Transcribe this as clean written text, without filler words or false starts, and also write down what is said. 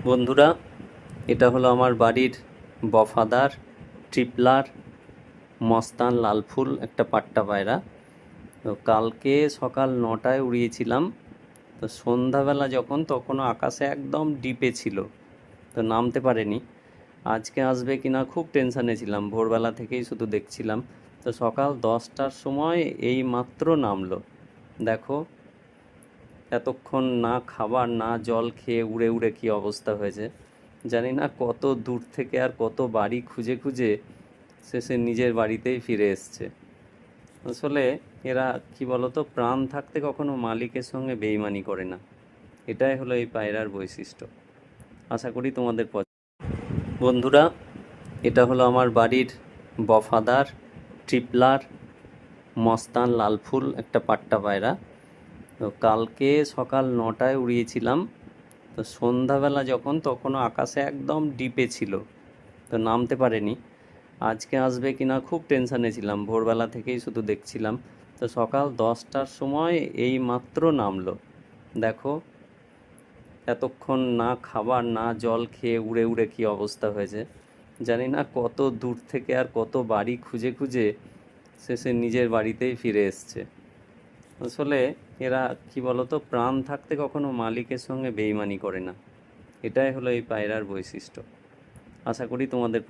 বন্ধুরা, এটা হলো আমার বাড়ির বফাদার ট্রিপলার মস্তান লাল ফুল, একটা পাট্টা পায়রা। তো কালকে সকাল 9টায় উড়িয়েছিলাম। তো সন্ধ্যাবেলা যখন, তখনও আকাশে একদম ডিপে ছিল, তো নামতে পারেনি। আজকে আসবে কিনা খুব টেনশানে ছিলাম, ভোরবেলা থেকেই শুধু দেখছিলাম। তো সকাল 10টার সময় এই মাত্র নামলো। দেখো, এতক্ষণ না খাবার না জল খেয়ে উড়ে উড়ে কী অবস্থা হয়েছে। জানি না কত দূর থেকে আর কত বাড়ি খুঁজে খুঁজে শেষে নিজের বাড়িতেই ফিরে এসছে। আসলে এরা কি বলতো, প্রাণ থাকতে কখনো মালিকের সঙ্গে বেইমানি করে না। এটাই হলো এই পায়রার বৈশিষ্ট্য। আশা করি তোমাদের বন্ধুরা, এটা হলো আমার বাড়ির বফাদার ট্রিপলার মস্তান লাল ফুল, একটা পাট্টা পায়রা। তো কালকে সকাল 9টায় উড়িয়েছিলাম। তো সন্ধ্যাবেলা যখন, তখনও আকাশে একদম ডিপে ছিল, তো নামতে পারেনি। আজকে আসবে কিনা খুব টেনশানে ছিলাম, ভোরবেলা থেকেই শুধু দেখছিলাম। তো সকাল 10টার সময় এই মাত্র নামলো। দেখো, এতক্ষণ না খাবার না জল খেয়ে উড়ে উড়ে কী অবস্থা হয়েছে। জানি না কত দূর থেকে আর কত বাড়ি খুঁজে খুঁজে শেষে নিজের বাড়িতেই ফিরে এসছে। আসলে এরা কি বলতো, প্রাণ থাকতে কখনো মালিকের সঙ্গে বেইমানি করে না। এটাই হলো এই পায়রার বৈশিষ্ট্য। আশা করি তোমাদের